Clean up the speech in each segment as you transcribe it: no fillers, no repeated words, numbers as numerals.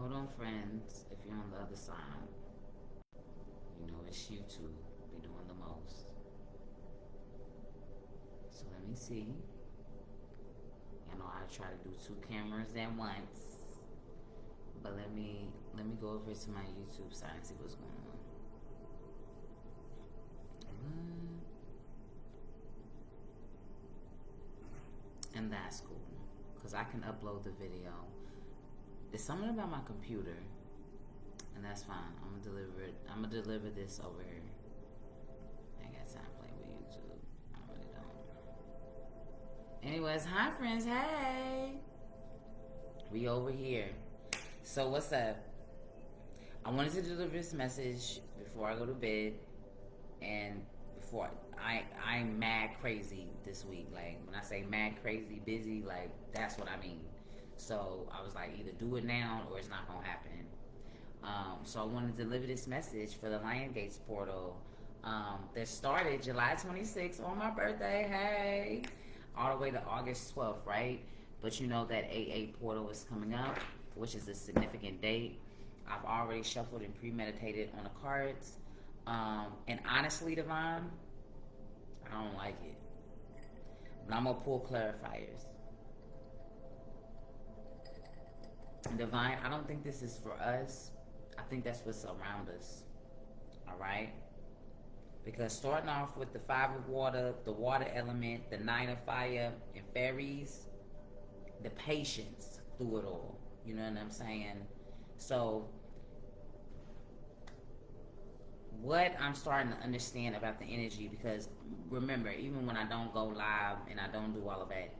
Hold on, friends. If you're on the other side, you know it's YouTube. Be doing the most. So let me see. You know I try to do two cameras at once. But let me go over to my YouTube side and see what's going on. And that's cool, because I can upload the video. It's something about my computer, and that's fine. I'm gonna deliver this over here. I ain't got time to play with YouTube. I really don't. Anyways, hi friends. Hey, we over here. So what's up? I wanted to deliver this message before I go to bed, and before I'm mad crazy this week. Like when I say mad crazy, busy, like that's what I mean. So I was like, either do it now or it's not gonna happen. So I wanted to deliver this message for the Lion Gates portal that started July 26th on my birthday. Hey, all the way to August 12th, right? But you know that AA portal is coming up, which is a significant date. I've already shuffled and premeditated on the cards. And honestly, Divine, I don't like it. But I'm gonna pull clarifiers. Divine, I don't think this is for us. I think that's what's around us. Alright? Because starting off with the 5 of water, the water element, the 9 of fire, and fairies, the patience through it all. You know what I'm saying? So what I'm starting to understand about the energy, because remember, even when I don't go live and I don't do all of that,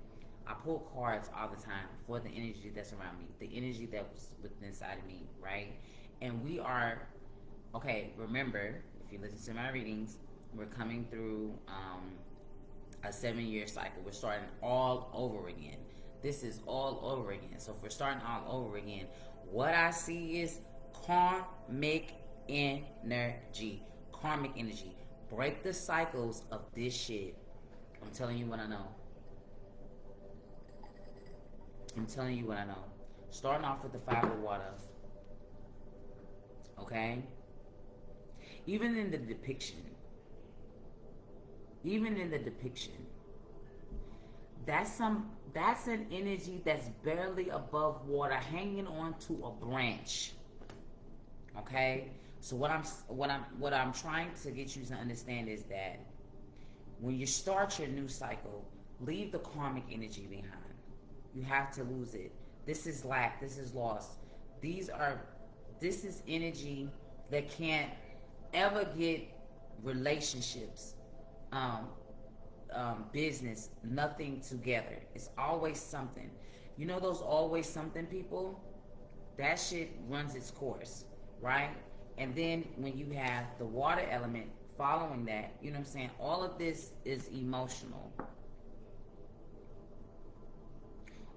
I pull cards all the time for the energy that's around me, the energy that was within inside of me, right? And we are, okay, remember, if you listen to my readings, we're coming through a 7-year cycle. We're starting all over again. This is all over again. So if we're starting all over again, what I see is karmic energy. Karmic energy. Break the cycles of this shit. I'm telling you what I know. I'm telling you what I know. Starting off with the 5 of water. Okay? Even in the depiction. That's an energy that's barely above water, hanging onto a branch. Okay? So what I'm trying to get you to understand is that when you start your new cycle, leave the karmic energy behind. You have to lose it. This is lack. This is loss. This is energy that can't ever get relationships, business, nothing together. It's always something. You know those always something people? That shit runs its course, right? And then when you have the water element following that, you know what I'm saying? All of this is emotional.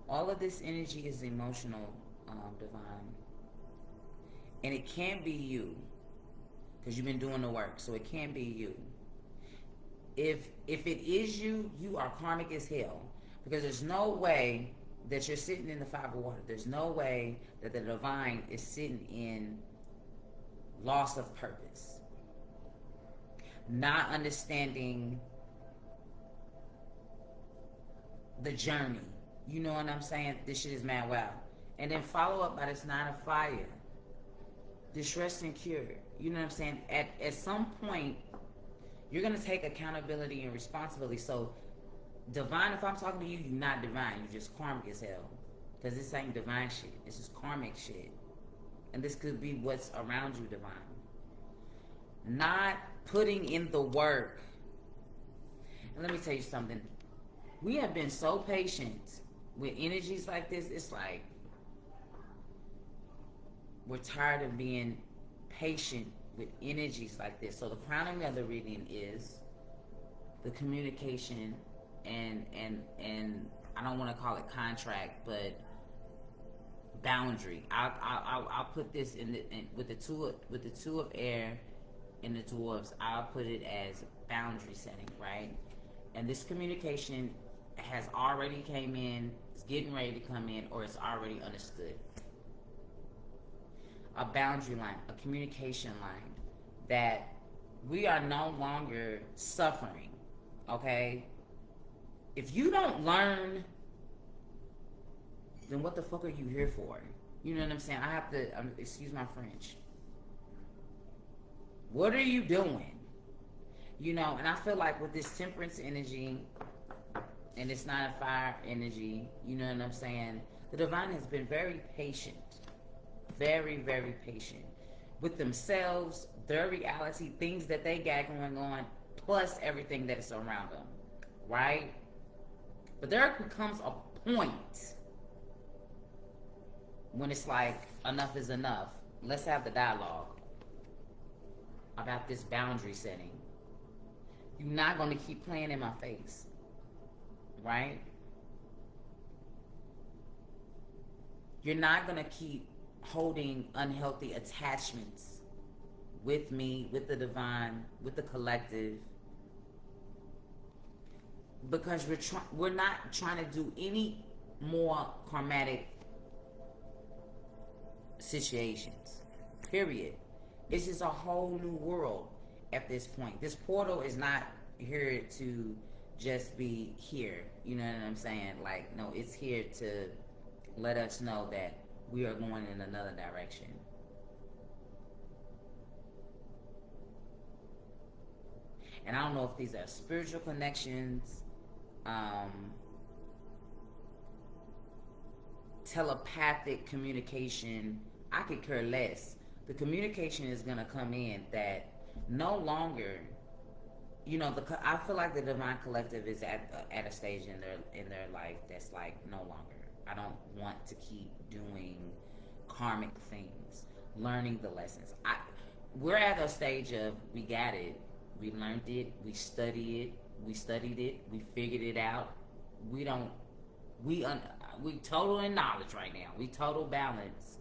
All of this energy is emotional, Divine. And it can't be you, because you've been doing the work, so it can't be you. If it is you, you are karmic as hell. Because there's no way that you're sitting in the 5 of water. There's no way that the divine is sitting in loss of purpose. Not understanding the journey. You know what I'm saying? This shit is mad wow. And then follow up by this 9 of fire. Distress and cure. You know what I'm saying? At some point, you're going to take accountability and responsibility. So, divine, if I'm talking to you, you're not divine. You're just karmic as hell. Because this ain't divine shit. This is karmic shit. And this could be what's around you, divine. Not putting in the work. And let me tell you something. We have been so patient with energies like this. It's like we're tired of being patient with energies like this. So the crowning of the reading is the communication and I don't want to call it contract, but boundary. I'll put this with the two of air and the dwarves. I'll put it as boundary setting, right? And this communication has already came in, it's getting ready to come in, or it's already understood. a boundary line, a communication line, that we are no longer suffering. Okay? If you don't learn, then what the fuck are you here for? You know what I'm saying? I have to, excuse my French. What are you doing? You know, and I feel like with this temperance energy and this 9 to 5 energy, you know what I'm saying? The divine has been very patient. Very, very patient. With themselves, their reality, things that they got going on, plus everything that is around them. Right? But there becomes a point when it's like, enough is enough. Let's have the dialogue about this boundary setting. You're not going to keep playing in my face. Right? You're not going to keep holding unhealthy attachments with me, with the divine, with the collective. Because we're not trying to do any more karmatic situations. Period. It's just a whole new world at this point. This portal is not here to just be here. You know what I'm saying? Like, no, it's here to let us know that we are going in another direction. And I don't know if these are spiritual connections, telepathic communication. I could care less. The communication is going to come in that no longer, you know, I feel like the divine collective is at a stage in their life that's like no longer. I don't want to keep doing karmic things, learning the lessons. We're at a stage of, we got it, we learned it, we studied it, we figured it out. We total in knowledge right now. We total balance.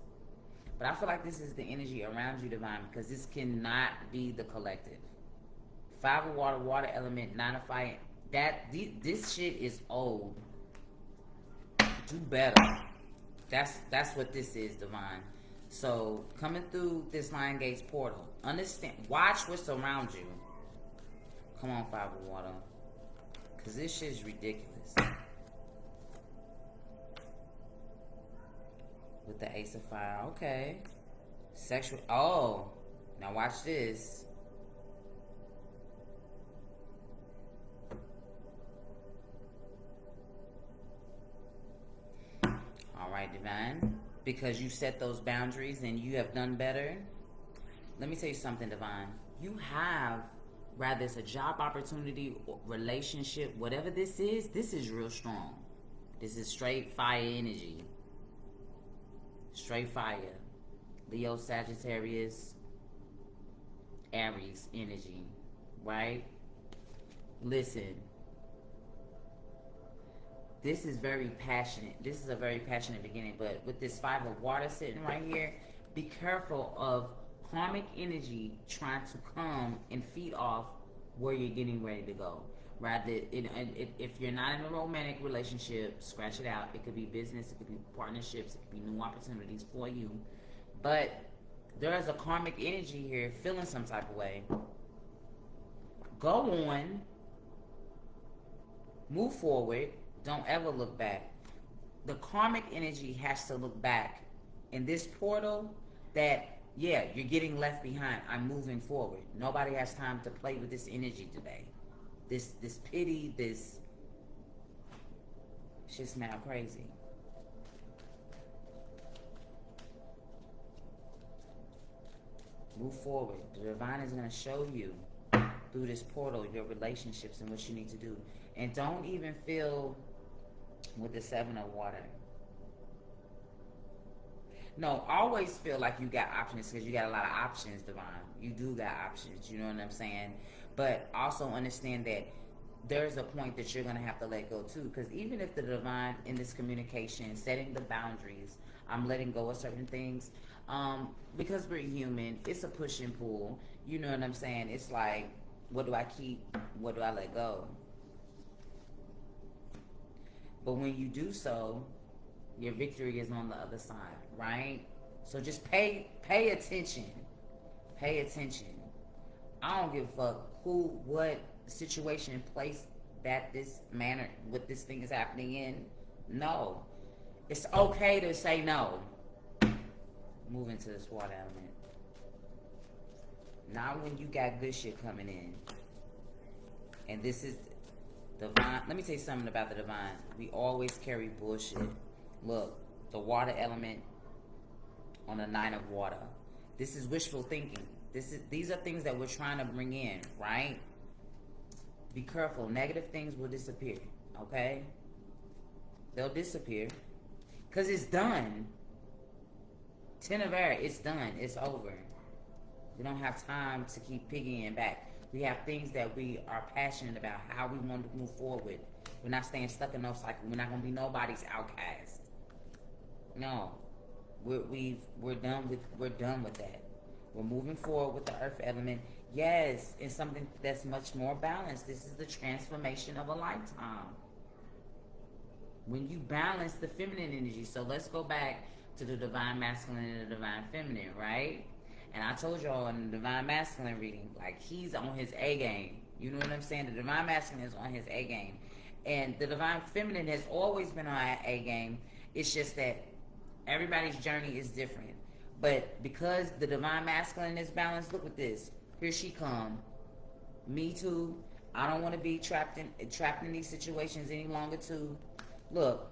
But I feel like this is the energy around you, divine, because this cannot be the collective. 5 of water, water element, 9 of fire. This shit is old. Do better. That's what this is, divine. So coming through this Lion Gates portal, understand, watch what's around you. Come on, 5 of water, because this shit is ridiculous. With the Ace of Fire, okay. Sexual. Oh, now watch this. Alright, divine. Because you set those boundaries and you have done better. Let me tell you something, divine. You have, rather it's a job opportunity, relationship, whatever this is real strong. This is straight fire energy. Straight fire. Leo, Sagittarius, Aries energy. Right? Listen. This is very passionate. This is a very passionate beginning. But with this 5 of water sitting right here, be careful of karmic energy trying to come and feed off where you're getting ready to go. Right? If you're not in a romantic relationship, scratch it out. It could be business. It could be partnerships. It could be new opportunities for you. But there is a karmic energy here feeling some type of way. Go on. Move forward. Don't ever look back. The karmic energy has to look back. In this portal, that, yeah, you're getting left behind. I'm moving forward. Nobody has time to play with this energy today. This pity, this shit's now crazy. Move forward. The divine is going to show you through this portal your relationships and what you need to do. And don't even feel with the 7 of water. No, always feel like you got options, because you got a lot of options, divine. You do got options, you know what I'm saying? But also understand that there's a point that you're going to have to let go too, because even if the divine in this communication, setting the boundaries, I'm letting go of certain things, because we're human, it's a push and pull, you know what I'm saying? It's like, what do I keep? What do I let go? But when you do so, your victory is on the other side, right? So just pay attention. Pay attention. I don't give a fuck who, what situation, place that this manner, what this thing is happening in. No. It's okay to say no. Move into this water element. Not when you got good shit coming in. And this is divine. Let me tell you something about the divine. We always carry bullshit. Look, the water element on the 9 of water. This is wishful thinking. These are things that we're trying to bring in, right? Be careful. Negative things will disappear, okay? They'll disappear. Because it's done. 10 of air, it's done. It's over. We don't have time to keep piggying back. We have things that we are passionate about, how we want to move forward. We're not staying stuck in no cycle. We're not going to be nobody's outcast. No. We're done with that. We're moving forward with the earth element. Yes, it's something that's much more balanced. This is the transformation of a lifetime. When you balance the feminine energy. So let's go back to the divine masculine and the divine feminine, right? And I told y'all in the divine masculine reading, like, he's on his A game. You know what I'm saying? The divine masculine is on his A game. And the divine feminine has always been on A game. It's just that everybody's journey is different. But because the divine masculine is balanced, look at this. Here she come. Me too. I don't want to be trapped in these situations any longer too. Look.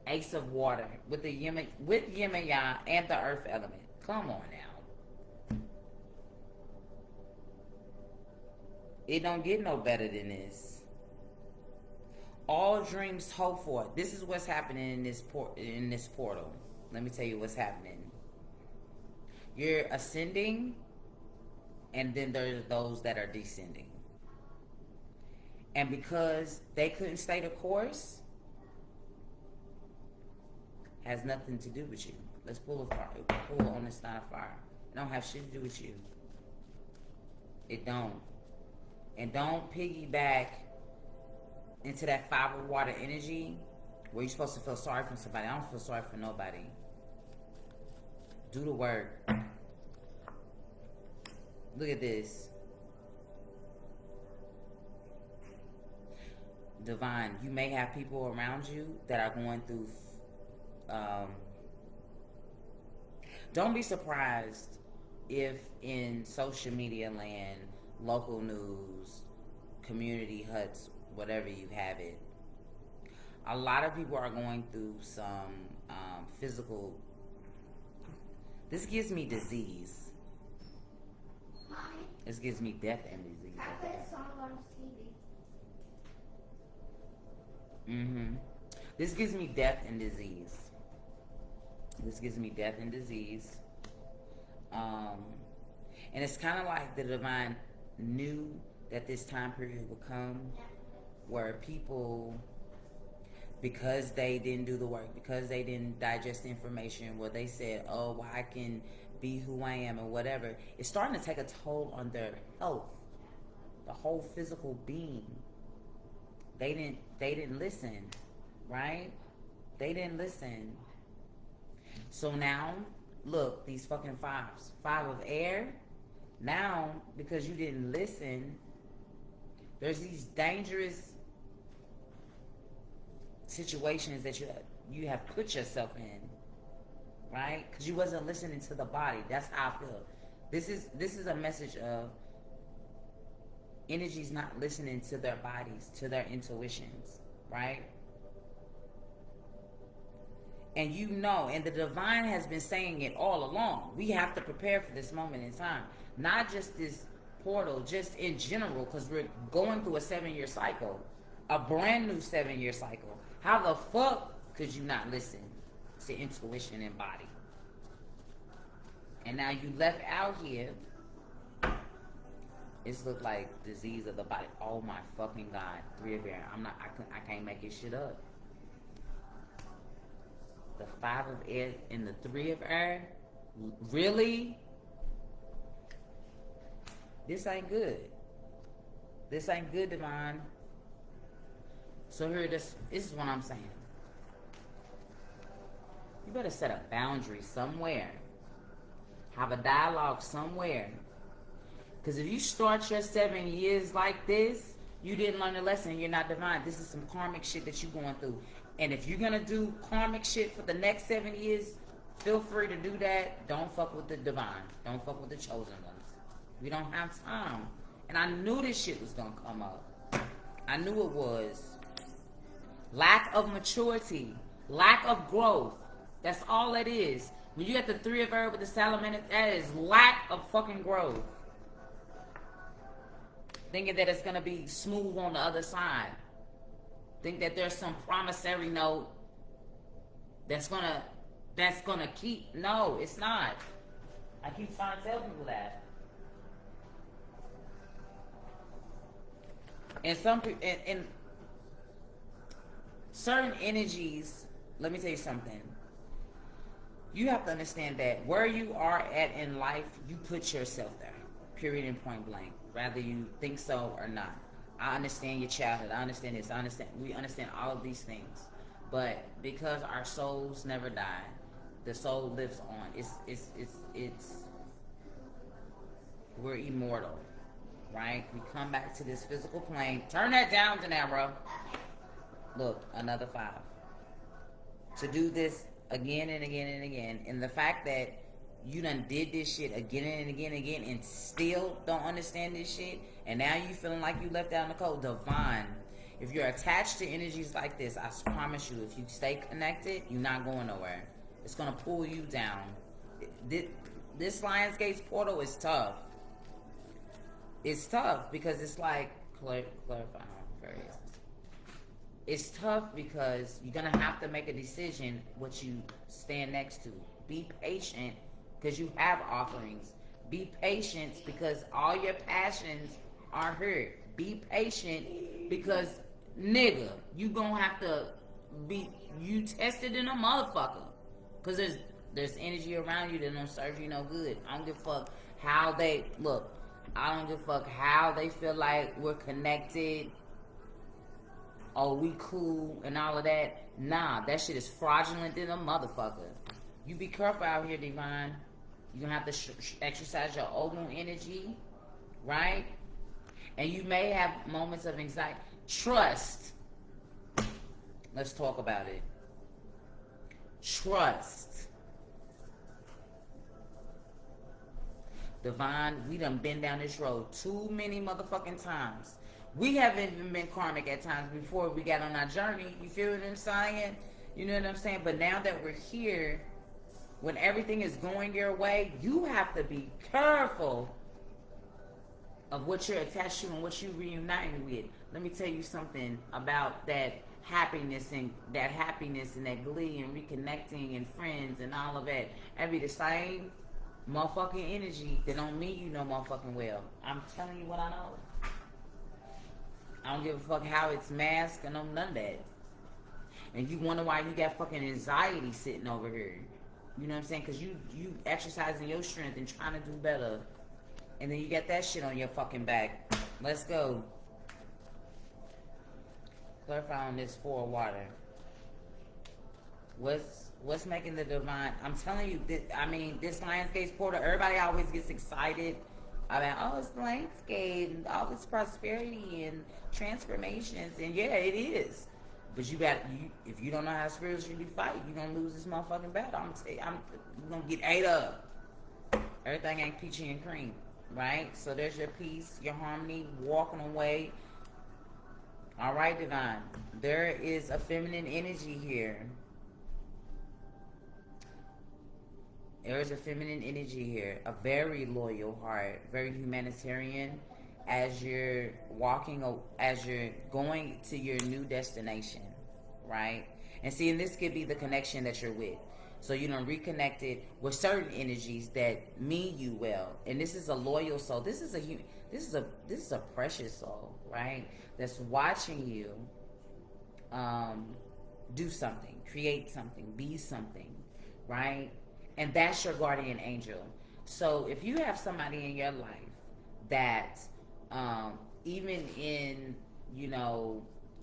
Ace of water with the yin and yang and the earth element. Come on now. It don't get no better than this. All dreams hope for. This is what's happening in this portal. Let me tell you what's happening. You're ascending, and then there's those that are descending. And because they couldn't stay the course, has nothing to do with you. Let's pull on this line of fire. It don't have shit to do with you. It don't. And don't piggyback into that 5 of water energy where you're supposed to feel sorry for somebody. I don't feel sorry for nobody. Do the work. Look at this. Divine, you may have people around you that are going through don't be surprised if in social media land, local news, community huts, whatever you have it, a lot of people are going through some physical. This gives me disease. This gives me death and disease. I put a song on TV. This gives me death and disease. This gives me death and disease. And it's kind of like the divine knew that this time period would come where people, because they didn't do the work, because they didn't digest the information, where they said, oh, well, I can be who I am or whatever, it's starting to take a toll on their health, the whole physical being. They didn't listen, right? They didn't listen. So now, look, these fucking 5s. 5 of air. Now, because you didn't listen, there's these dangerous situations that you have put yourself in, right? Because you wasn't listening to the body. That's how I feel. This is a message of energies not listening to their bodies, to their intuitions, right? And you know, and the divine has been saying it all along. We have to prepare for this moment in time. Not just this portal, just in general, because we're going through a 7-year cycle. A brand new 7-year cycle. How the fuck could you not listen to intuition and body? And now you left out here. It's looked like disease of the body. Oh my fucking God. 3 of air. I can't make this shit up. The 5 of air and the 3 of air? Really? This ain't good. This ain't good, divine. So here, this is what I'm saying. You better set a boundary somewhere. Have a dialogue somewhere. Because if you start your 7 years like this, you didn't learn a lesson. You're not divine. This is some karmic shit that you're going through. And if you're going to do karmic shit for the next 7 years, feel free to do that. Don't fuck with the divine. Don't fuck with the chosen ones. We don't have time. And I knew this shit was going to come up. I knew it was. Lack of maturity. Lack of growth. That's all it is. When you got the 3 of Earth with the salamander, that is lack of fucking growth. Thinking that it's going to be smooth on the other side. Think that there's some promissory note that's gonna keep. No, it's not. I keep trying to tell people that. And some people, in certain energies, let me tell you something. You have to understand that where you are at in life, you put yourself there. Period and point blank. Whether you think so or not. I understand your childhood. I understand this. We understand all of these things. But because our souls never die, the soul lives on. We're immortal, right? We come back to this physical plane. Turn that down, Janara. Look, another 5. To do this again and again and again, and the fact that you done did this shit again and again and again and still don't understand this shit, and now you feeling like you left out in the cold. Divine. If you're attached to energies like this, I promise you, if you stay connected, you're not going nowhere. It's going to pull you down. This Lionsgate's portal is tough. It's tough because it's like, clarify. It's tough because you're going to have to make a decision what you stand next to. Be patient because you have offerings. Be patient because all your passions are hurt. Be patient because, nigga, you gonna have to be, you tested in a motherfucker. Because there's energy around you that don't serve you no good. I don't give a fuck how they, look, I don't give a fuck how they feel like we're connected. Oh, we cool and all of that. Nah, that shit is fraudulent than a motherfucker. You be careful out here, Divine. You're going to have to exercise your Ogun energy, right? And you may have moments of anxiety. Trust. Let's talk about it. Trust. Divine, we done been down this road too many motherfucking times. We haven't even been karmic at times before we got on our journey. You feel what I'm saying? You know what I'm saying? But now that we're here, when everything is going your way, you have to be careful of what you're attached to and what you're reuniting with. Let me tell you something about that happiness and that glee and reconnecting and friends and all of that. That be the same motherfucking energy that don't mean you know motherfucking well. I'm telling you what I know. I don't give a fuck how it's masked and none of that. And you wonder why you got fucking anxiety sitting over here. You know what I'm saying? Because you exercising your strength and trying to do better. And then you got that shit on your fucking back. Let's go. Clarify on this 4 water. What's making the divine? I'm telling you, this Lionsgate's portal, everybody always gets excited about, oh, it's the Lionsgate and all this prosperity and transformations. And yeah, it is. But if you don't know how to spiritually fight, you're going to lose this motherfucking battle. You're going to get ate up. Everything ain't peachy and cream, right? So there's your peace, your harmony, walking away. All right, Divine. There is a feminine energy here. There is a feminine energy here. A very loyal heart, very humanitarian. As you're going to your new destination, right? And see, and this could be the connection that you're with. So you done reconnected with certain energies that mean you well. And this is a loyal soul. This is a precious soul, right? That's watching you do something, create something, be something, right? And that's your guardian angel. So if you have somebody in your life that even in,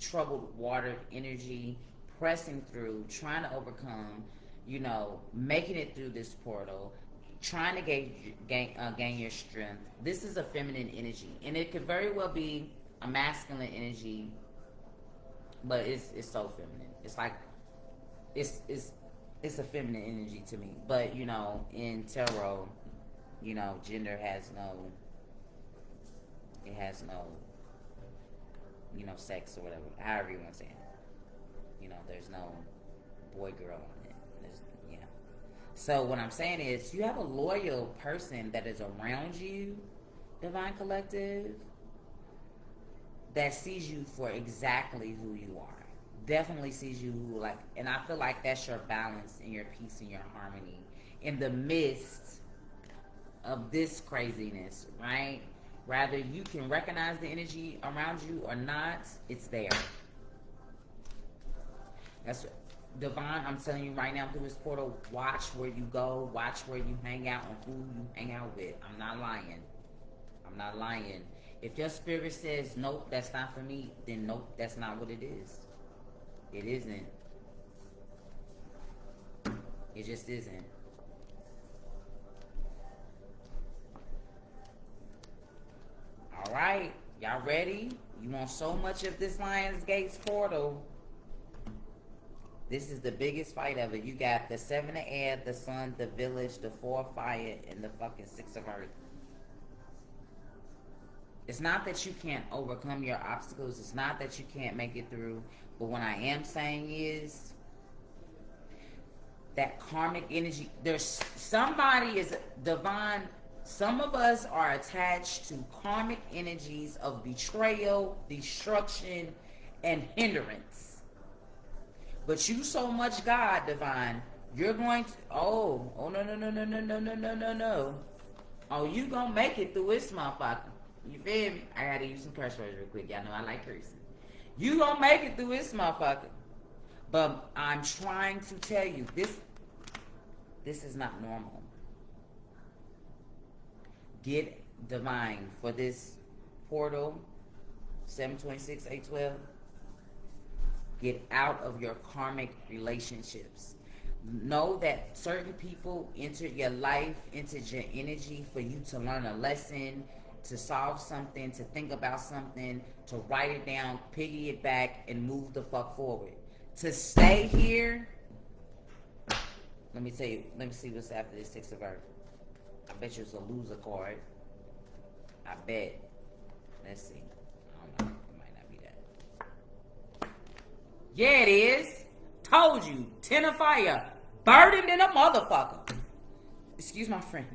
troubled water energy, pressing through, trying to overcome, you know, making it through this portal, trying to gain your strength. This is a feminine energy, and it could very well be a masculine energy, but it's so feminine. It's like it's a feminine energy to me. But you know, in tarot, you know, gender has no, it has no, you know, sex or whatever, however you want to say it. You know, there's no boy girl in it. Yeah. So what I'm saying is, you have a loyal person that is around you, Divine Collective, that sees you for exactly who you are. Definitely sees you like, and I feel like that's your balance and your peace and your harmony in the midst of this craziness, right? Rather you can recognize the energy around you or not, it's there. That's Divine, I'm telling you right now through this portal, watch where you go, watch where you hang out and who you hang out with. I'm not lying. I'm not lying. If your spirit says, nope, that's not for me, then nope, that's not what it is. It isn't. It just isn't. All right, y'all ready? You want so much of this Lionsgate's portal. This is the biggest fight ever. You got the 7 of air, the sun, the village, the 4 of fire, and the fucking 6 of earth. It's not that you can't overcome your obstacles. It's not that you can't make it through. But what I am saying is that karmic energy, there's somebody is divine. Some of us are attached to karmic energies of betrayal, destruction, and hindrance. But you so much God, Divine, you're going to, no. Oh, you gonna make it through this motherfucker. You feel me? I gotta use some curse words real quick. Y'all know I like cursing. You gonna make it through this motherfucker. But I'm trying to tell you, this is not normal. Get Divine for this portal, 726, 812. Get out of your karmic relationships. Know that certain people entered your life, entered your energy for you to learn a lesson, to solve something, to think about something, to write it down, piggy it back, and move the fuck forward. To stay here, let me tell you, let me see what's after this 6 of earth. I bet you it's a loser card. I bet. Let's see. I don't know. It might not be that. Yeah, it is. Told you. 10 of fire. Burdened in a motherfucker. Excuse my French.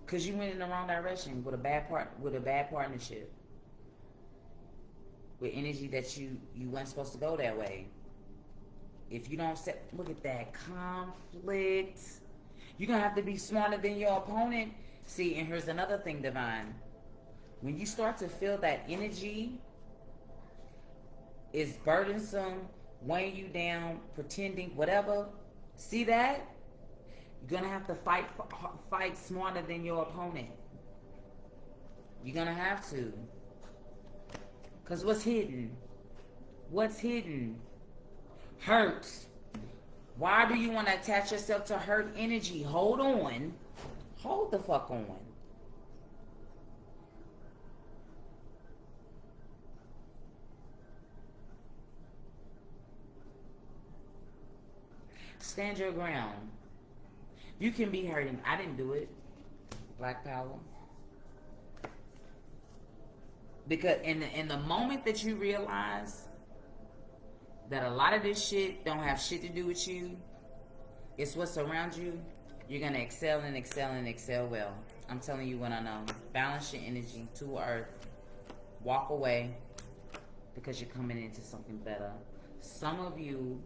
Cause you went in the wrong direction with a bad partnership. With energy that you weren't supposed to go that way. If you don't set, look at that conflict. You're gonna have to be smarter than your opponent. See, and here's another thing, Divine. When you start to feel that energy is burdensome, weighing you down, pretending, whatever, see that? You're gonna have to fight smarter than your opponent. You're gonna have to. Cause what's hidden? What's hidden? Hurt. Why do you want to attach yourself to hurt energy? Hold on. Hold the fuck on. Stand your ground. You can be hurting. I didn't do it. Black power. Because in the moment that you realize that a lot of this shit don't have shit to do with you, it's what's around you, you're going to excel and excel and excel well. I'm telling you what I know. Balance your energy to earth. Walk away because you're coming into something better. Some of you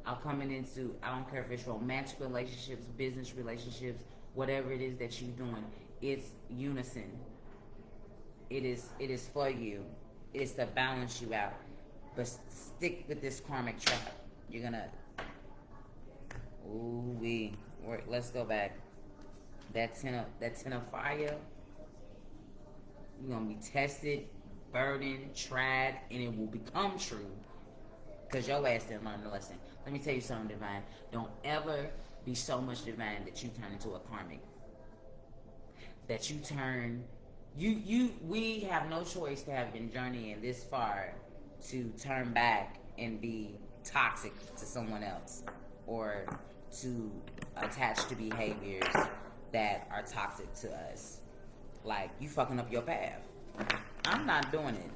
are coming into, I don't care if it's romantic relationships, business relationships, whatever it is that you're doing, it's unison. It is for you. It's to balance you out. But stick with this karmic trap. You're gonna. Let's go back. That ten of fire. You're gonna be tested, burdened, tried, and it will become true. Because your ass didn't learn the lesson. Let me tell you something, divine. Don't ever be so much divine that you turn into a karmic. That you turn, we have no choice to have been journeying this far to turn back and be toxic to someone else, or to attach to behaviors that are toxic to us. Like, you fucking up your path. I'm not doing it.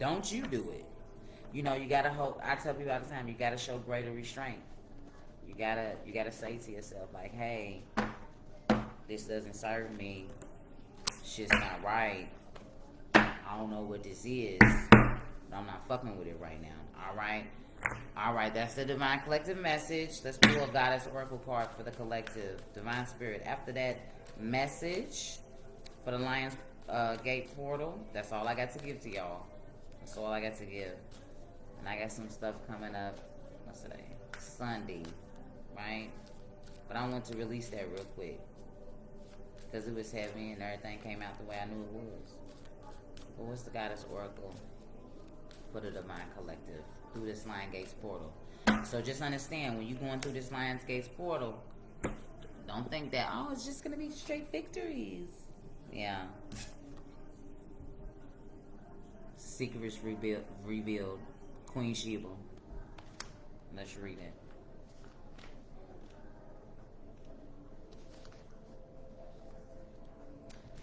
Don't you do it. You know, you gotta hold. I tell people all the time, you gotta show greater restraint. You gotta say to yourself, like, hey, this doesn't serve me. Shit's not right. I don't know what this is, but I'm not fucking with it right now. All right, that's the Divine Collective message. Let's pull a Goddess Oracle card for the collective. Divine Spirit. After that message for the Lions Gate portal, that's all I got to give to y'all. That's all I got to give. And I got some stuff coming up, what's today? Sunday, right? But I want to release that real quick, because it was heavy and everything came out the way I knew it was. But what's the Goddess Oracle for the Divine Collective through this Lion Gates portal? So just understand, when you're going through this Lion Gates portal, don't think that, oh, it's just going to be straight victories. Yeah. Secrets revealed. Queen Sheba. Let's read it.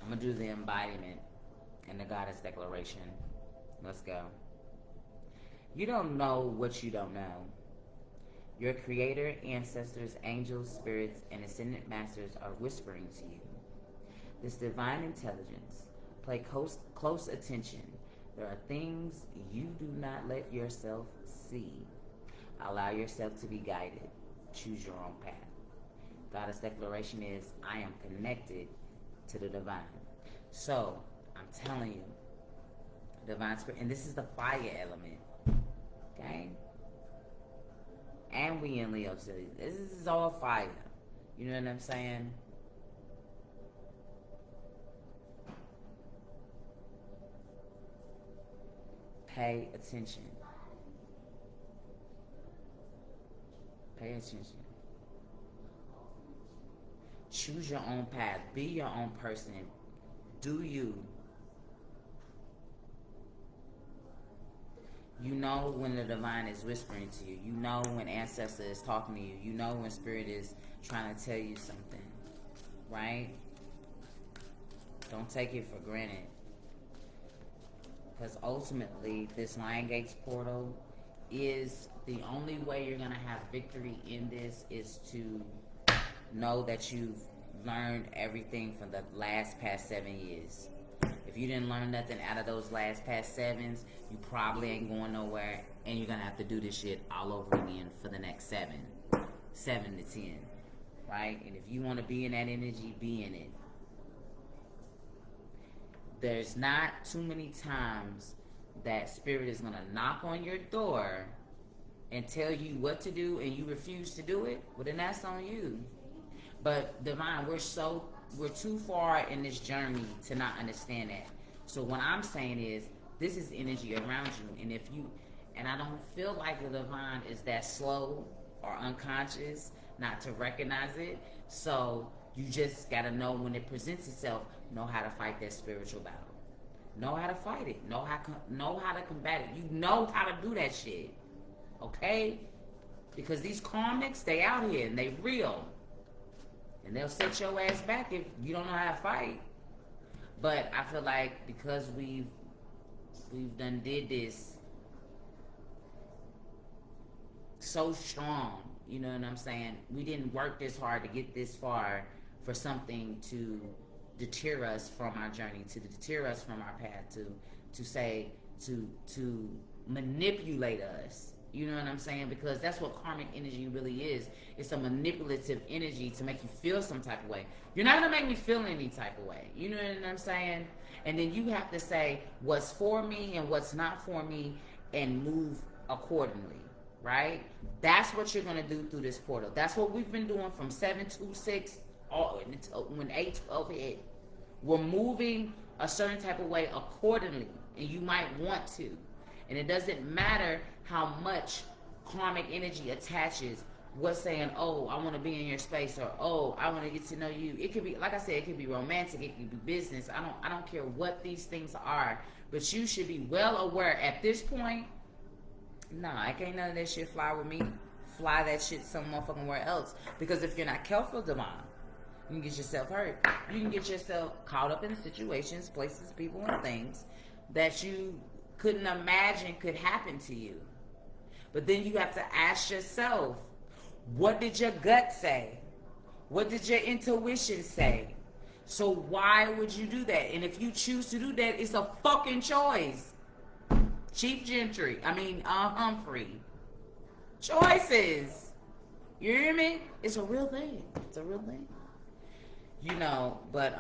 I'm going to do the embodiment and the Goddess Declaration. Let's go. You don't know what you don't know. Your creator, ancestors, angels, spirits, and ascended masters are whispering to you. This divine intelligence. Pay close attention. There are things you do not let yourself see. Allow yourself to be guided. Choose your own path. Goddess Declaration is, I am connected to the divine. So, I'm telling you, divine spirit, and this is the fire element. Okay? And we in Leo City. This is all fire. You know what I'm saying? Pay attention. Pay attention. Choose your own path. Be your own person. Do you. You know when the divine is whispering to you. You know when ancestor is talking to you. You know when spirit is trying to tell you something. Right? Don't take it for granted. Because ultimately, this Lion Gates portal is the only way you're going to have victory in this, is to know that you've learned everything from the past 7 years. If you didn't learn nothing out of those past 7s, you probably ain't going nowhere, and you're going to have to do this shit all over again for the next 7 to 10, right? And if you want to be in that energy, be in it. There's not too many times that spirit is going to knock on your door and tell you what to do and you refuse to do it. Well, then that's on you. But divine, we're too far in this journey to not understand that. So what I'm saying is, this is energy around you. And I don't feel like the divine is that slow or unconscious not to recognize it. So you just got to know when it presents itself, know how to fight that spiritual battle. Know how to fight it. Know how to combat it. You know how to do that shit. Okay? Because these karmics, they out here and they real. And they'll set your ass back if you don't know how to fight. But I feel like because we've done did this so strong, you know what I'm saying? We didn't work this hard to get this far for something to deter us from our journey, to deter us from our path, to manipulate us. You know what I'm saying? Because that's what karmic energy really is. It's a manipulative energy to make you feel some type of way. You're not going to make me feel any type of way. You know what I'm saying? And then you have to say what's for me and what's not for me and move accordingly, right? That's what you're going to do through this portal. That's what we've been doing from 726 when 812 hit. We're moving a certain type of way accordingly, and you might want to. And it doesn't matter how much karmic energy attaches. What's saying, oh, I want to be in your space, or oh, I want to get to know you. It could be, like I said, it could be romantic, it could be business. I don't care what these things are, but you should be well aware at this point. Nah, I can't none of that shit fly with me. Fly that shit some motherfucking where else. Because if you're not careful, Divine, you can get yourself hurt. You can get yourself caught up in situations, places, people, and things that you couldn't imagine could happen to you. But then you have to ask yourself, what did your gut say? What did your intuition say? So why would you do that? And if you choose to do that, it's a fucking choice. Chief Gentry. Humphrey. Choices. You hear me? It's a real thing. It's a real thing. But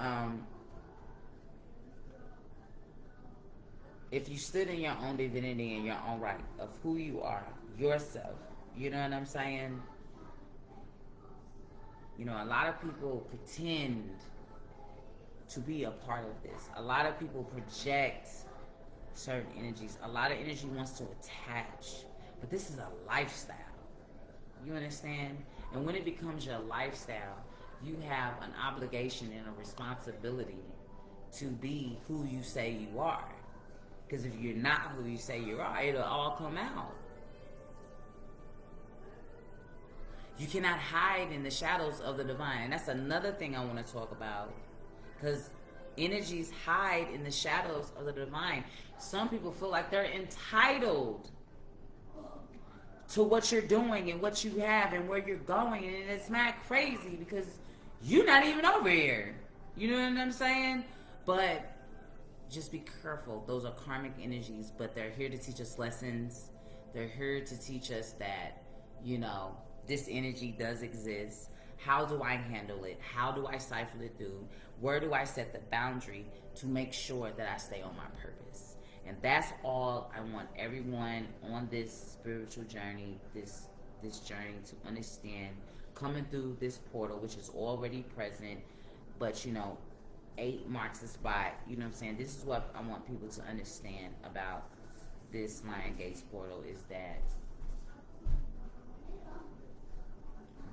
if you stood in your own divinity and your own right of who you are, yourself, you know what I'm saying? A lot of people pretend to be a part of this. A lot of people project certain energies. A lot of energy wants to attach. But this is a lifestyle. You understand? And when it becomes your lifestyle, you have an obligation and a responsibility to be who you say you are. Because if you're not who you say you are, it'll all come out. You cannot hide in the shadows of the divine. And that's another thing I want to talk about. Because energies hide in the shadows of the divine. Some people feel like they're entitled to what you're doing and what you have and where you're going. And it's mad crazy because you're not even over here. You know what I'm saying? But just be careful. Those are karmic energies, but they're here to teach us lessons. They're here to teach us that, this energy does exist. How do I handle it? How do I siphon it through? Where do I set the boundary to make sure that I stay on my purpose? And that's all I want everyone on this spiritual journey, this journey to understand. Coming through this portal, which is already present, but 8 marks the spot. You know what I'm saying? This is what I want people to understand about this Lion Gates portal, is that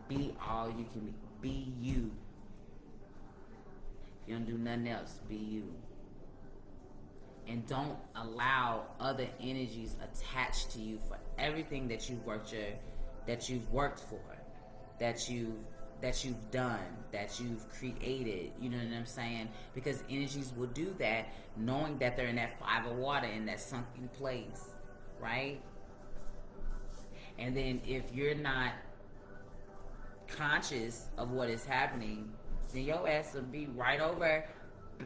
be all you can be. Be you. If you don't do nothing else, be you. And don't allow other energies attached to you for everything that you've worked for, that you've done, that you've created. You know what I'm saying? Because energies will do that, knowing that they're in that 5 of water, in that sunken place, right? And then if you're not conscious of what is happening, then your ass will be right over,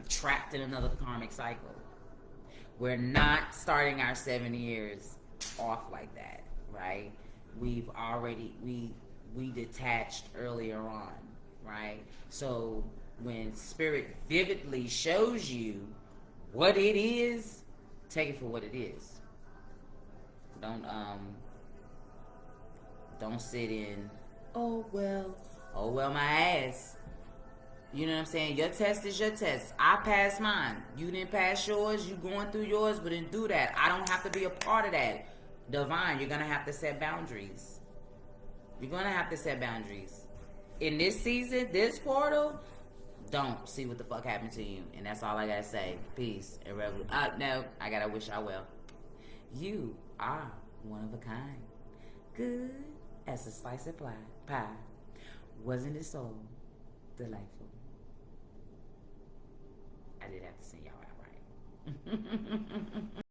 trapped in another karmic cycle. We're not starting our 7 years off like that, right? We've already, we detached earlier on, right? So when Spirit vividly shows you what it is, take it for what it is. Don't sit in, oh well my ass. You know what I'm saying? Your test is your test. I passed mine. You didn't pass yours. You going through yours, but didn't do that. I don't have to be a part of that. Divine, you're going to have to set boundaries. You're going to have to set boundaries. In this season, this portal, don't see what the fuck happened to you. And that's all I got to say. Peace. No, I got to wish I well. You are one of a kind. Good as a slice of pie. Wasn't it so delightful? I did have to sing y'all out right.